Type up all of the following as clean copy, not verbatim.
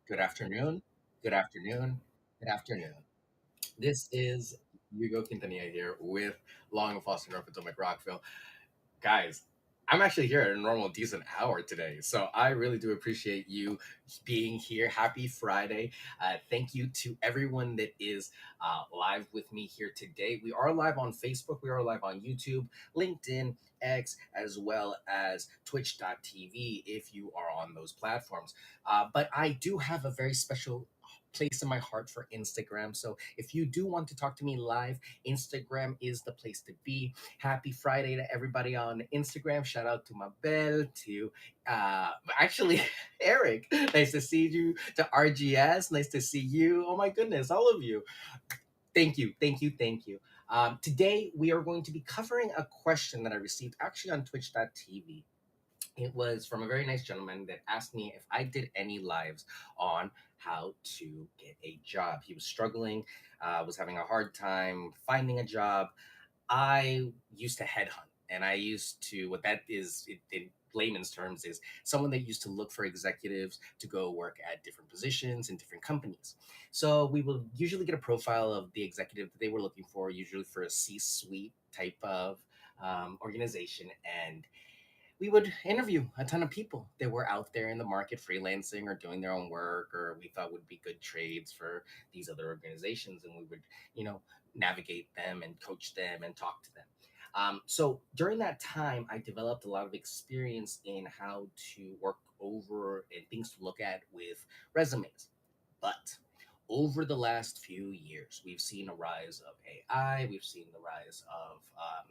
Good afternoon. Good afternoon. Good afternoon. This is Hugo Quintanilla here with Long and Foster North Potomac Rockville. Guys, I'm actually here at a normal decent hour today. So I really do appreciate you being here. Happy Friday. Thank you to everyone that is live with me here today. We are live on Facebook, we are live on YouTube, LinkedIn, X, as well as twitch.tv if you are on those platforms. But I do have a very special place in my heart for Instagram. So if you do want to talk to me live, Instagram is the place to be. Happy Friday to everybody on Instagram. Shout out to Mabel, to actually Eric. Nice to see you. To RGS, nice to see you. Oh my goodness, all of you. Thank you, thank you, thank you. Today we are going to be covering a question that I received actually on twitch.tv. It was from a very nice gentleman that asked me if I did any lives on how to get a job. He was struggling, was having a hard time finding a job. I used to headhunt, and I used to what that is in layman's terms is someone that used to look for executives to go work at different positions in different companies. So we will usually get a profile of the executive that they were looking for, usually for a C-suite type of organization, and we would interview a ton of people that were out there in the market freelancing or doing their own work or we thought would be good trades for these other organizations, and we would navigate them and coach them and talk to them. So during that time I developed a lot of experience in how to work over and things to look at with resumes. But over the last few years, we've seen a rise of AI. We've seen the rise of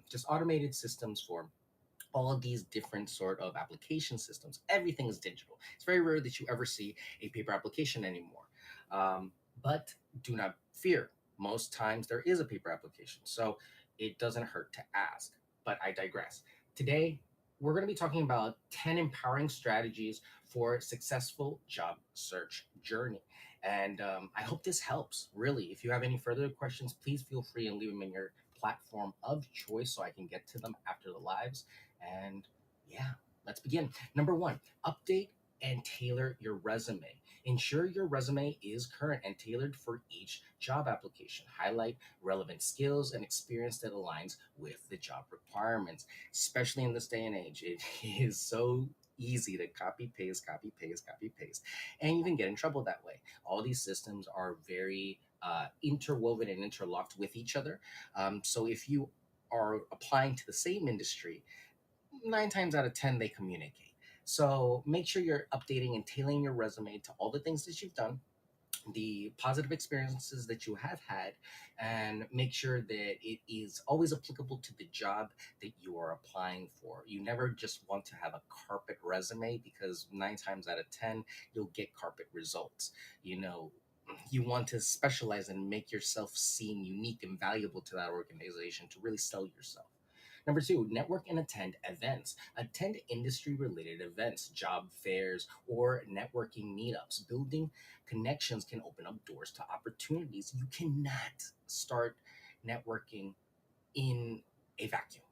just automated systems for all of these different sort of application systems. Everything is digital. It's very rare that you ever see a paper application anymore. But do not fear. Most times there is a paper application, so it doesn't hurt to ask. But I digress. Today, we're going to be talking about 10 empowering strategies for successful job search journey. And I hope this helps. Really, if you have any further questions, please feel free and leave them in your platform of choice so I can get to them after the lives. And yeah, let's begin. Number one, update and tailor your resume. Ensure your resume is current and tailored for each job application. Highlight relevant skills and experience that aligns with the job requirements, especially in this day and age. It is so easy to copy paste, copy paste, copy paste, and you can get in trouble that way. All these systems are very interwoven and interlocked with each other. So if you are applying to the same industry, 9 times out of 10 they communicate. So make sure you're updating and tailoring your resume to all the things that you've done, the positive experiences that you have had, and make sure that it is always applicable to the job that you are applying for. You never just want to have a carpet resume, because 9 times out of 10 you'll get carpet results. you know you want to specialize and make yourself seem unique and valuable to that organization to really sell yourself. Number two, network and attend events. Attend industry related events, job fairs, or networking meetups. Building connections can open up doors to opportunities. You cannot start networking in a vacuum.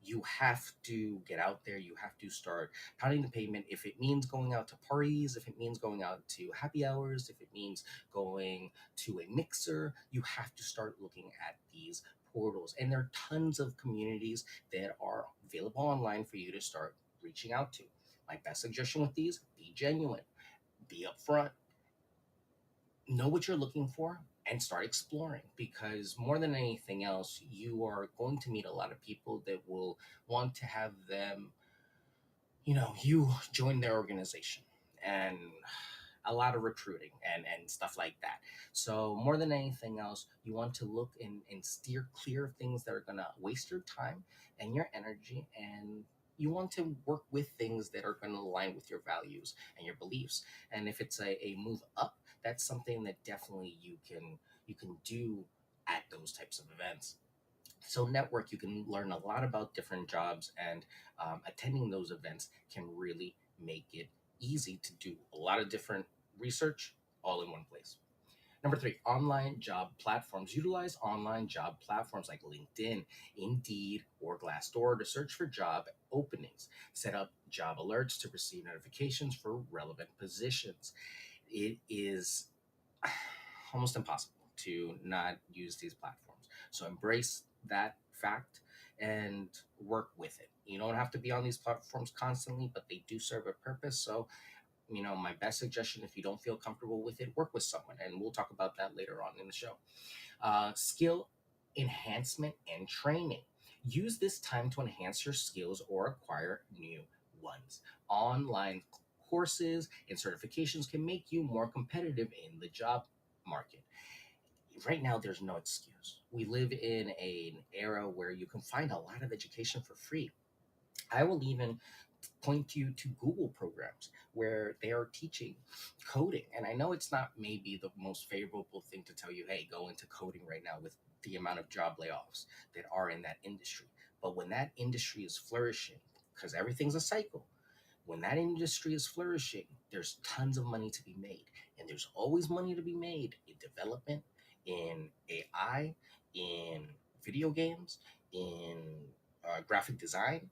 You have to get out there. You have to start pounding the pavement. If it means going out to parties, if it means going out to happy hours, if it means going to a mixer, you have to start looking at these portals. And there are tons of communities that are available online for you to start reaching out to. My best suggestion with these: be genuine, be upfront, know what you're looking for, and start exploring, because more than anything else you are going to meet a lot of people that will want to have them, you join their organization, and a lot of recruiting and stuff like that. So more than anything else, you want to look and steer clear of things that are going to waste your time and your energy, and you want to work with things that are going to align with your values and your beliefs. And if it's a move up, that's something that definitely you can do at those types of events. So network, you can learn a lot about different jobs, and attending those events can really make it easy to do a lot of different research all in one place. Number three, online job platforms. Utilize online job platforms like LinkedIn, Indeed, or Glassdoor to search for job openings. Set up job alerts to receive notifications for relevant positions. it is almost impossible to not use these platforms. So embrace that fact and work with it. You don't have to be on these platforms constantly, but they do serve a purpose. So, my best suggestion, if you don't feel comfortable with it, work with someone. And we'll talk about that later on in the show. Skill enhancement and training. Use this time to enhance your skills or acquire new ones. Online courses and certifications can make you more competitive in the job market. Right now, there's no excuse. We live in an era where you can find a lot of education for free. I will even point you to Google programs where they are teaching coding. And I know it's not maybe the most favorable thing to tell you, hey, go into coding right now with the amount of job layoffs that are in that industry. But when that industry is flourishing, because everything's a cycle, when that industry is flourishing, there's tons of money to be made. And there's always money to be made in development, in AI, in video games, in graphic design.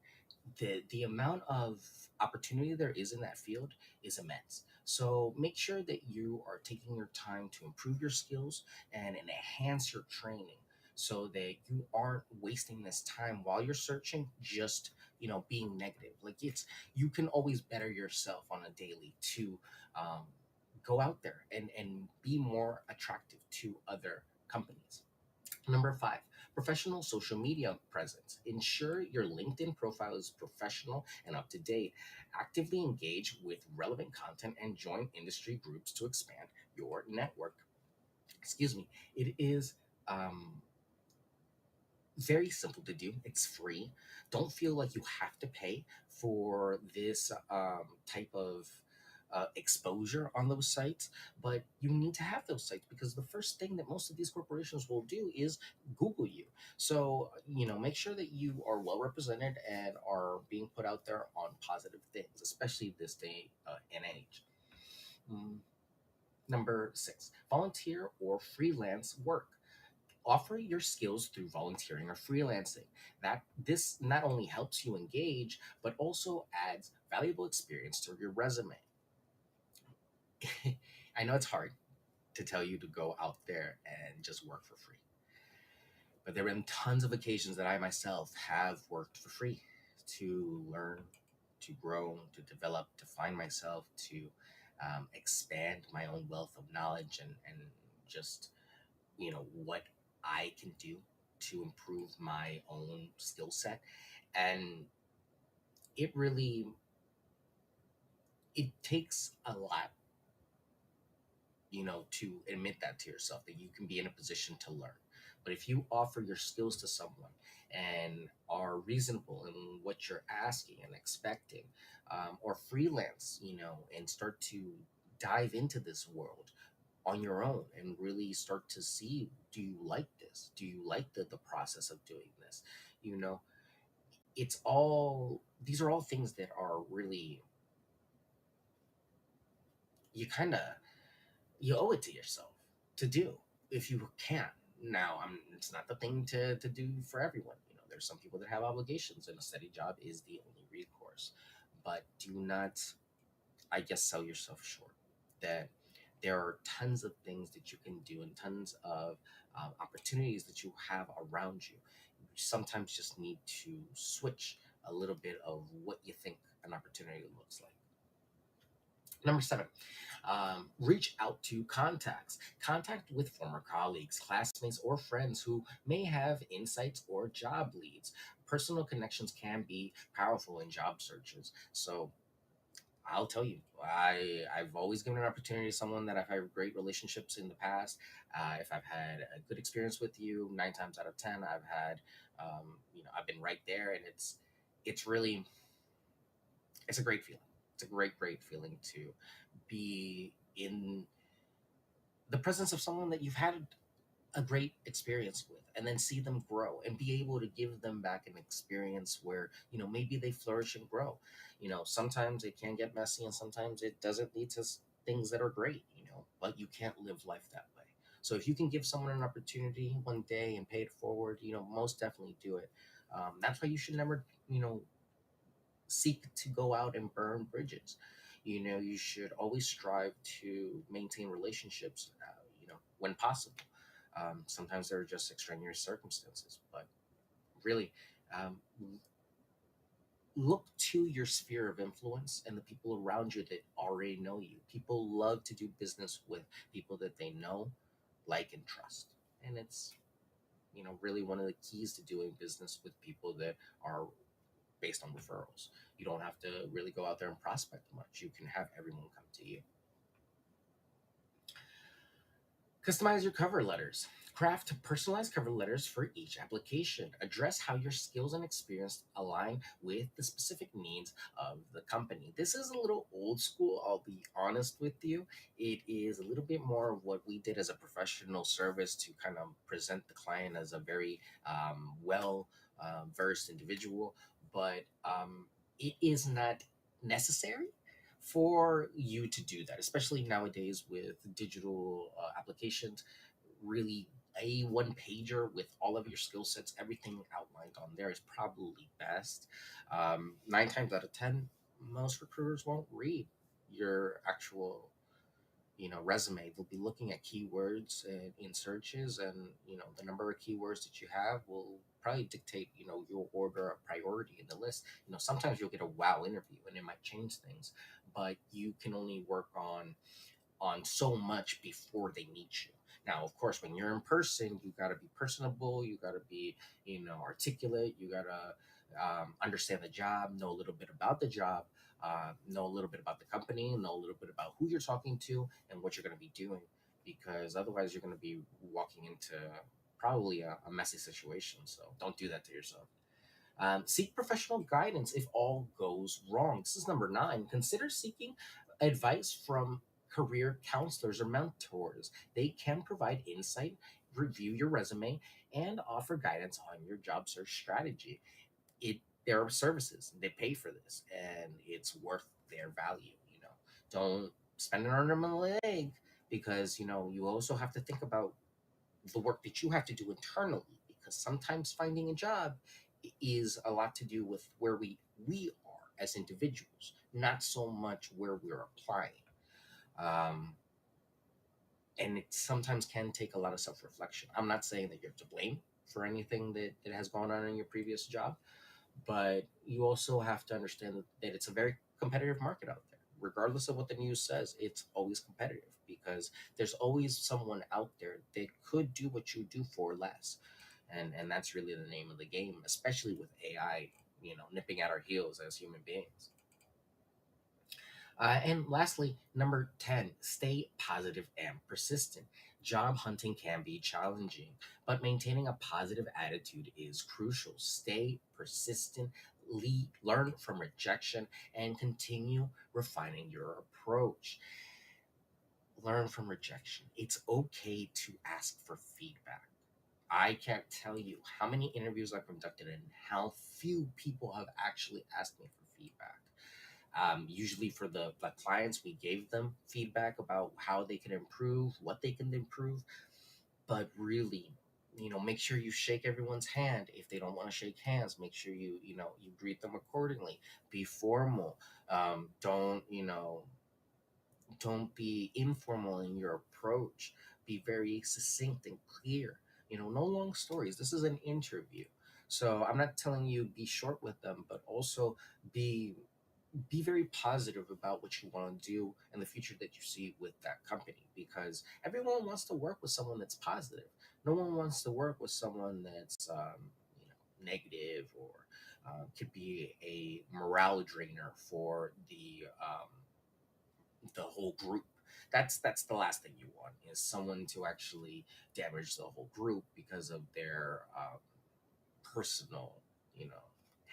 The amount of opportunity there is in that field is immense. So make sure that you are taking your time to improve your skills and enhance your training so that you aren't wasting this time while you're searching, just being negative. Like, you can always better yourself on a daily to um, go out there and be more attractive to other companies. Number five, professional social media presence. Ensure your LinkedIn profile is professional and up to date. Actively engage with relevant content and join industry groups to expand your network. Excuse me. It is um, very simple to do. It's free. Don't feel like you have to pay for this type of exposure on those sites, but you need to have those sites because the first thing that most of these corporations will do is Google you. So, make sure that you are well represented and are being put out there on positive things, especially this day and age. Mm, Number six, volunteer or freelance work. Offer your skills through volunteering or freelancing. That this not only helps you engage, but also adds valuable experience to your resume. I know it's hard to tell you to go out there and just work for free, but there have been tons of occasions that I myself have worked for free to learn, to grow, to develop, to find myself, to expand my own wealth of knowledge and just what I can do to improve my own skill set. And it really it takes a lot, to admit that to yourself that you can be in a position to learn. But if you offer your skills to someone and are reasonable in what you're asking and expecting, or freelance, and start to dive into this world on your own and really start to see, do you like this? Do you like the process of doing this? You know, these are all things that are really, you kind of, you owe it to yourself to do if you can. Now, it's not the thing to do for everyone. There's some people that have obligations, and a steady job is the only recourse. But do not, I guess, sell yourself short. That there are tons of things that you can do and tons of opportunities that you have around you. You sometimes just need to switch a little bit of what you think an opportunity looks like. Number seven, reach out to contacts. Contact with former colleagues, classmates, or friends who may have insights or job leads. Personal connections can be powerful in job searches. So I'll tell you, I've always given an opportunity to someone that I've had great relationships in the past. If I've had a good experience with you, 9 times out of 10, I've been right there, and it's really, it's a great feeling. It's a great feeling to be in the presence of someone that you've had a great experience with and then see them grow and be able to give them back an experience where maybe they flourish and grow. Sometimes it can get messy and sometimes it doesn't lead to things that are great, but you can't live life that way. So if you can give someone an opportunity one day and pay it forward, most definitely do it. That's why you should never seek to go out and burn bridges. You should always strive to maintain relationships, when possible. Sometimes there are just extraneous circumstances, but really, um, look to your sphere of influence and the people around you that already know you. People love to do business with people that they know, like, and trust. And it's, really one of the keys to doing business with people that are based on referrals. You don't have to really go out there and prospect much. You can have everyone come to you. Customize your cover letters. Craft personalized cover letters for each application. Address how your skills and experience align with the specific needs of the company. This is a little old school, I'll be honest with you. It is a little bit more of what we did as a professional service to kind of present the client as a very well versed individual, but it is not necessary for you to do that, especially nowadays with digital applications. Really, a one pager with all of your skill sets, everything outlined on there is probably best. Nine times out of 10, most recruiters won't read your actual resume. They'll be looking at keywords in searches, and the number of keywords that you have will probably dictate your order of priority in the list. Sometimes you'll get a wow interview and it might change things, but you can only work on so much before they meet you. Now, of course, when you're in person, you got to be personable, you got to be articulate, you got to understand the job, know a little bit about the job, know a little bit about the company, know a little bit about who you're talking to and what you're going to be doing, because otherwise you're going to be walking into probably a messy situation. So don't do that to yourself. Seek professional guidance if all goes wrong. This is number 9. Consider seeking advice from career counselors or mentors. They can provide insight, review your resume, and offer guidance on your job search strategy. It There are services, they pay for this, and it's worth their value. Don't spend an arm and a leg, because you also have to think about the work that you have to do internally, because sometimes finding a job is a lot to do with where we are as individuals, not so much where we're applying. um, and it sometimes can take a lot of self-reflection. I'm not saying that you're to blame for anything that has gone on in your previous job, but you also have to understand that it's a very competitive market out there. Regardless of what the news says, it's always competitive, because there's always someone out there that could do what you do for less. And that's really the name of the game, especially with AI, nipping at our heels as human beings. And lastly, number 10, stay positive and persistent. Job hunting can be challenging, but maintaining a positive attitude is crucial. Stay persistent, learn from rejection, and continue refining your approach. Learn from rejection. It's okay to ask for feedback. I can't tell you how many interviews I've conducted and how few people have actually asked me for feedback. Usually for the clients, we gave them feedback about how they can improve, what they can improve, but really, make sure you shake everyone's hand. If they don't want to shake hands, make sure you greet them accordingly. Be formal. Don't be informal in your approach. Be very succinct and clear. No long stories. This is an interview. So I'm not telling you be short with them, but also be be very positive about what you want to do and the future that you see with that company, because everyone wants to work with someone that's positive. No one wants to work with someone that's negative, or could be a morale drainer for the whole group. That's the last thing you want, is someone to actually damage the whole group because of their personal you know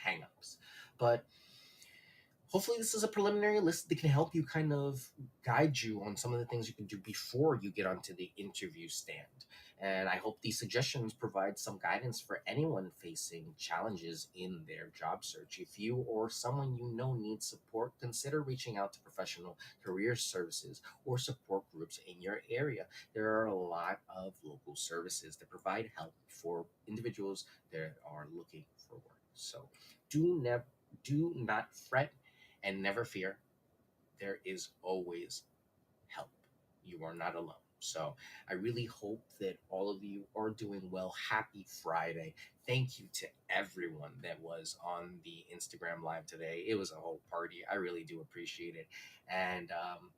hangups. But hopefully this is a preliminary list that can help you kind of guide you on some of the things you can do before you get onto the interview stand. And I hope these suggestions provide some guidance for anyone facing challenges in their job search. If you or someone you know needs support, consider reaching out to professional career services or support groups in your area. There are a lot of local services that provide help for individuals that are looking for work. So do never do not fret and never fear. there is always help. You are not alone. So I really hope that all of you are doing well. Happy Friday. Thank you to everyone that was on the Instagram live today. It was a whole party. I really do appreciate it. And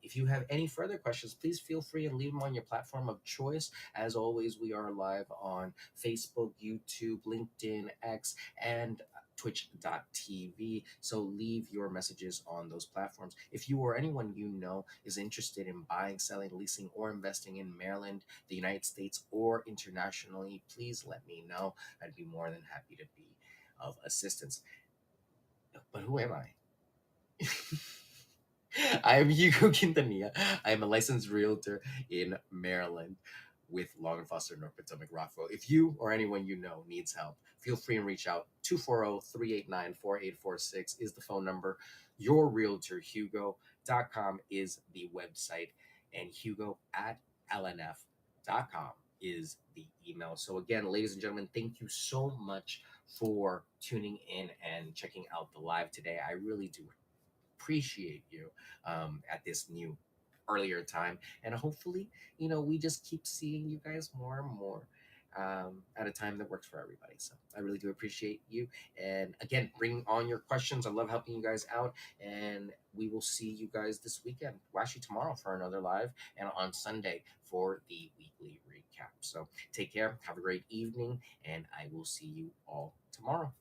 if you have any further questions, please feel free and leave them on your platform of choice. As always, we are live on Facebook, YouTube, LinkedIn, X, and twitch.tv. So leave your messages on those platforms. If you or anyone you know is interested in buying, selling, leasing, or investing in Maryland, the United States, or internationally, please let me know. I'd be more than happy to be of assistance. But who am I? I am Hugo Quintanilla. I am a licensed realtor in Maryland with Long and Foster, North Potomac, Rockville. If you or anyone you know needs help, feel free and reach out. 240-389-4846 is the phone number. YourRealtorHugo.com is the website, and Hugo at LNF.com is the email. So, again, ladies and gentlemen, thank you so much for tuning in and checking out the live today. I really do appreciate you at this new earlier time, and hopefully we just keep seeing you guys more and more at a time that works for everybody. So I really do appreciate you, and again, bring on your questions. I love helping you guys out, and we will see you guys this weekend, well, actually tomorrow for another live, and on Sunday for the weekly recap. So take care, have a great evening, and I will see you all tomorrow.